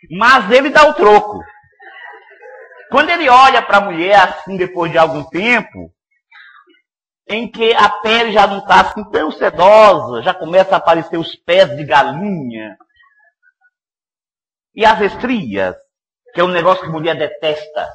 Mas ele dá o troco. Quando ele olha para a mulher assim, depois de algum tempo, em que a pele já não está assim tão sedosa, já começa a aparecer os pés de galinha, e as estrias, que é um negócio que a mulher detesta.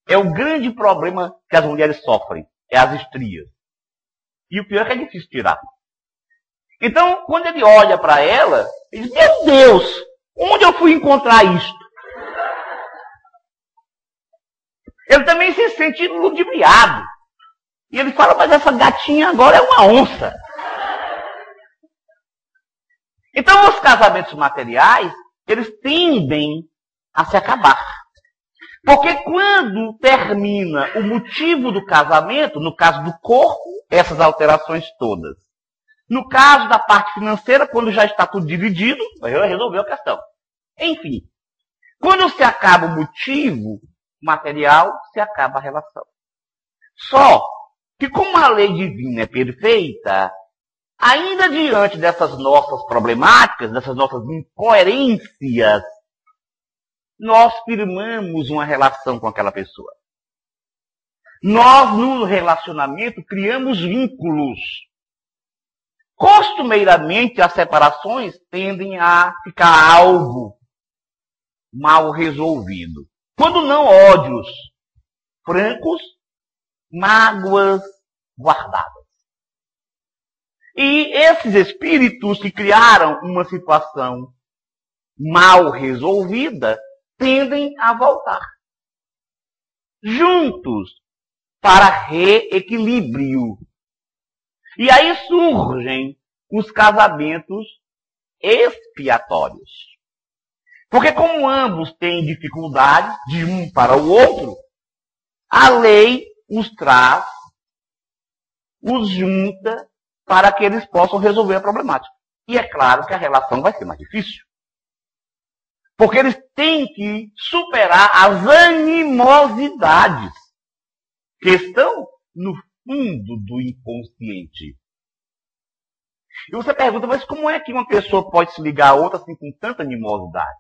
É o grande problema que as mulheres sofrem, é as estrias. E o pior é que é difícil tirar. Então, quando ele olha para ela, ele diz, meu Deus, onde eu fui encontrar isto? Ele também se sente ludibriado. E ele fala, mas essa gatinha agora é uma onça. Então, os casamentos materiais, eles tendem a se acabar. Porque quando termina o motivo do casamento, no caso do corpo, essas alterações todas. No caso da parte financeira, quando já está tudo dividido, resolveu a questão. Enfim, quando se acaba o motivo material, se acaba a relação. Só que como a lei divina é perfeita, ainda diante dessas nossas problemáticas, dessas nossas incoerências, nós firmamos uma relação com aquela pessoa. Nós, no relacionamento, criamos vínculos. Costumeiramente, as separações tendem a ficar algo mal resolvido. Quando não ódios francos, mágoas guardadas. E esses espíritos que criaram uma situação mal resolvida tendem a voltar juntos para reequilíbrio. E aí surgem os casamentos expiatórios. Porque como ambos têm dificuldades de um para o outro, a lei os traz, os junta para que eles possam resolver a problemática. E é claro que a relação vai ser mais difícil. Porque eles têm que superar as animosidades que estão no fundo do inconsciente. E você pergunta, mas como é que uma pessoa pode se ligar a outra assim com tanta animosidade?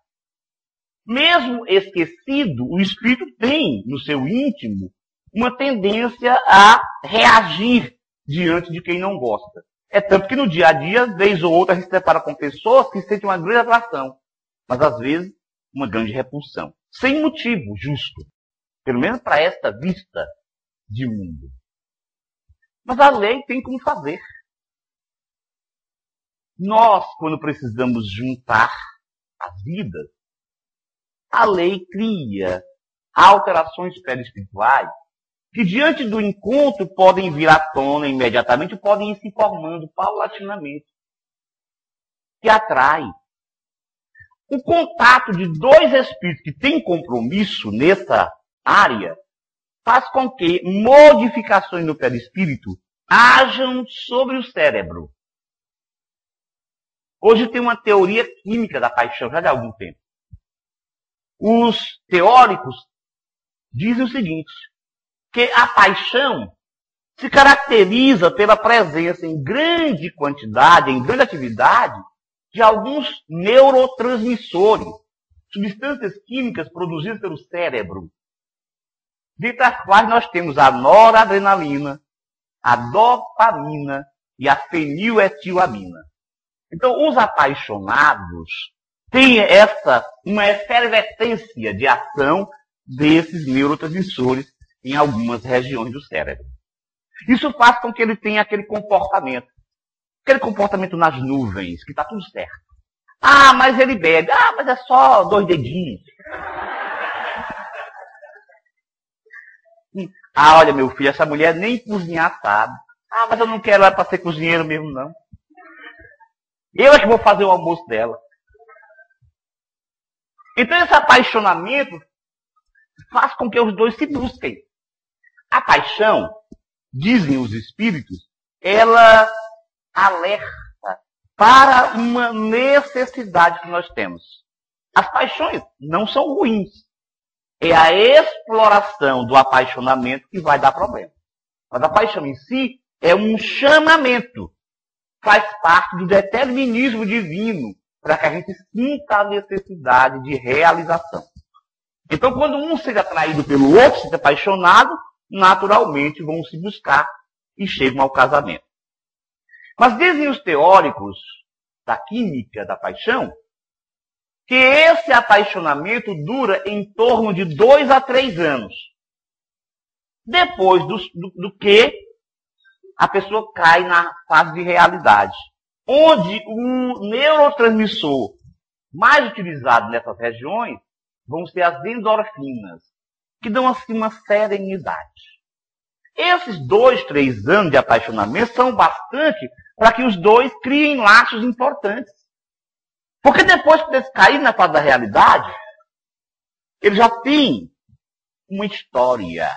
Mesmo esquecido, o espírito tem no seu íntimo uma tendência a reagir diante de quem não gosta. É tanto que no dia a dia, vez ou outra, a gente se depara com pessoas que sentem uma grande atração, mas às vezes uma grande repulsão. Sem motivo justo. Pelo menos para esta vista de mundo. Mas a lei tem como fazer. Nós, quando precisamos juntar as vidas, a lei cria alterações perispirituais que diante do encontro podem vir à tona imediatamente, podem ir se formando paulatinamente. Que atrai. O contato de dois espíritos que têm compromisso nessa área faz com que modificações no perispírito hajam sobre o cérebro. Hoje tem uma teoria química da paixão, já de algum tempo. Os teóricos dizem o seguinte, que a paixão se caracteriza pela presença em grande quantidade, em grande atividade, de alguns neurotransmissores, substâncias químicas produzidas pelo cérebro, dentre as quais nós temos a noradrenalina, a dopamina e a feniletilamina. Então, os apaixonados têm uma efervescência de ação desses neurotransmissores em algumas regiões do cérebro. Isso faz com que ele tenha aquele comportamento nas nuvens, que está tudo certo. Ah, mas ele bebe. Ah, mas é só 2 dedinhos. Ah, olha, meu filho, essa mulher nem cozinhar sabe. Ah, mas eu não quero ela para ser cozinheiro mesmo, não. Eu é que vou fazer o almoço dela. Então, esse apaixonamento faz com que os dois se busquem. A paixão, dizem os espíritos, ela alerta para uma necessidade que nós temos. As paixões não são ruins. É a exploração do apaixonamento que vai dar problema. Mas a paixão em si é um chamamento. Faz parte do determinismo divino para que a gente sinta a necessidade de realização. Então, quando um se atraído pelo outro, se apaixonado, naturalmente vão se buscar e chegam ao casamento. Mas dizem os teóricos da química da paixão que esse apaixonamento dura em torno de 2 a 3 anos. Depois do que a pessoa cai na fase de realidade, onde o neurotransmissor mais utilizado nessas regiões vão ser as endorfinas, que dão assim uma serenidade. Esses 2, 3 anos de apaixonamento são bastante para que os dois criem laços importantes. Porque depois que eles caírem na fase da realidade, eles já têm uma história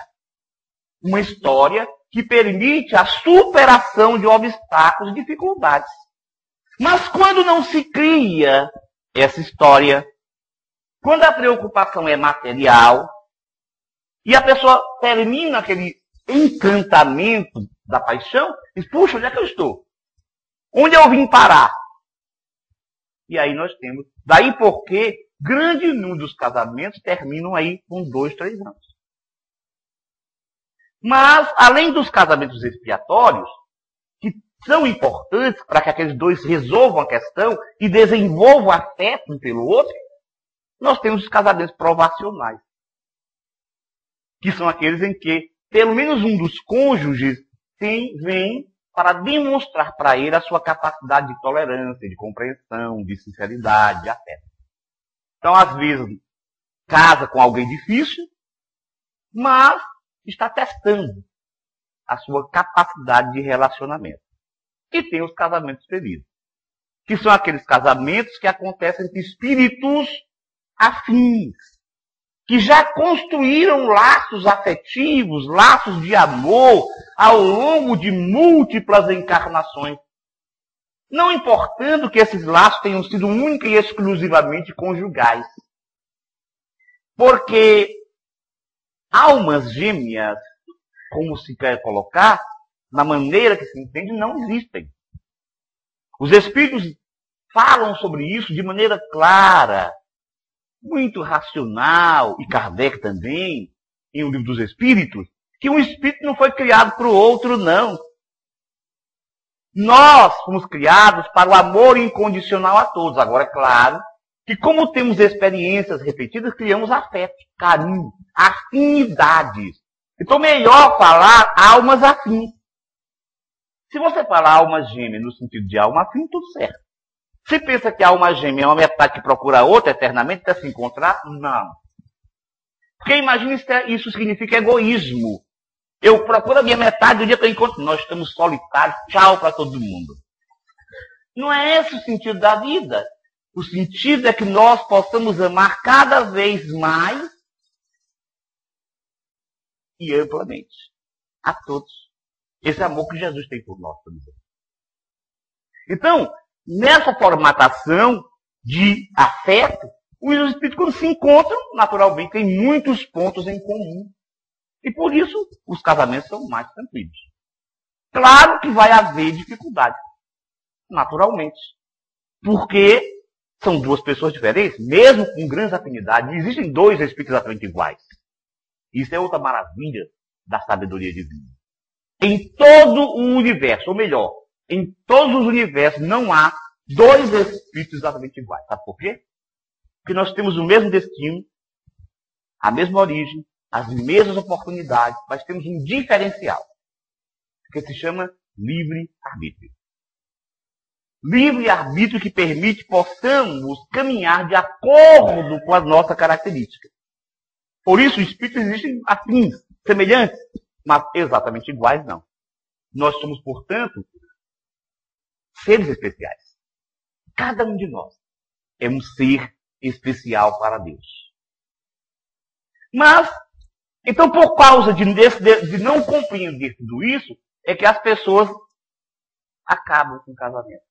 que permite a superação de obstáculos e dificuldades. Mas quando não se cria essa história, quando a preocupação é material, e a pessoa termina aquele encantamento da paixão, diz, puxa, onde é que eu estou? Onde eu vim parar? E aí nós temos, daí porque grande número dos casamentos terminam aí com 2, 3 anos. Mas, além dos casamentos expiatórios, que são importantes para que aqueles dois resolvam a questão e desenvolvam afeto um pelo outro, nós temos os casamentos provacionais, que são aqueles em que pelo menos um dos cônjuges vem para demonstrar para ele a sua capacidade de tolerância, de compreensão, de sinceridade, de afeto. Então, às vezes, casa com alguém difícil, mas está testando a sua capacidade de relacionamento. E tem os casamentos felizes, que são aqueles casamentos que acontecem entre espíritos afins, que já construíram laços afetivos, laços de amor, ao longo de múltiplas encarnações. Não importando que esses laços tenham sido única e exclusivamente conjugais. Porque almas gêmeas, como se quer colocar, na maneira que se entende, não existem. Os espíritos falam sobre isso de maneira clara, muito racional, e Kardec também, em O Livro dos Espíritos, que um espírito não foi criado para o outro, não. Nós fomos criados para o amor incondicional a todos. Agora, é claro que como temos experiências repetidas, criamos afeto, carinho, afinidades. Então, melhor falar almas afins. Se você falar alma gêmea no sentido de alma afim, tudo certo. Se pensa que a alma gêmea é uma metade que procura a outra eternamente até se encontrar, não. Porque imagina isso significa egoísmo. Eu procuro a minha metade do dia que eu encontro. Nós estamos solitários, tchau para todo mundo. Não é esse o sentido da vida. O sentido é que nós possamos amar cada vez mais e amplamente a todos. Esse amor que Jesus tem por nós também. Então, nessa formatação de afeto, os espíritos, quando se encontram, naturalmente, têm muitos pontos em comum. E por isso, os casamentos são mais tranquilos. Claro que vai haver dificuldade, naturalmente. Porque são duas pessoas diferentes, mesmo com grandes afinidades. Existem dois espíritos exatamente iguais. Isso é outra maravilha da sabedoria divina. Em todo o universo, ou melhor, em todos os universos não há dois espíritos exatamente iguais. Sabe por quê? Porque nós temos o mesmo destino, a mesma origem, as mesmas oportunidades, mas temos um diferencial, que se chama livre-arbítrio. Livre-arbítrio que permite possamos caminhar de acordo com as nossas características. Por isso, os espíritos existem afins, semelhantes, mas exatamente iguais não. Nós somos, portanto, seres especiais. Cada um de nós é um ser especial para Deus. Mas, então, por causa de não compreender tudo isso, é que as pessoas acabam com o casamento.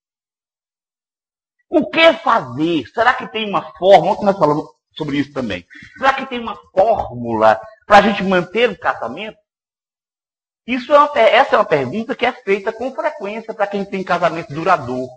O que fazer? Será que tem uma fórmula? Ontem nós falamos sobre isso também. Será que tem uma fórmula para a gente manter o casamento? Essa é uma pergunta que é feita com frequência para quem tem casamento duradouro.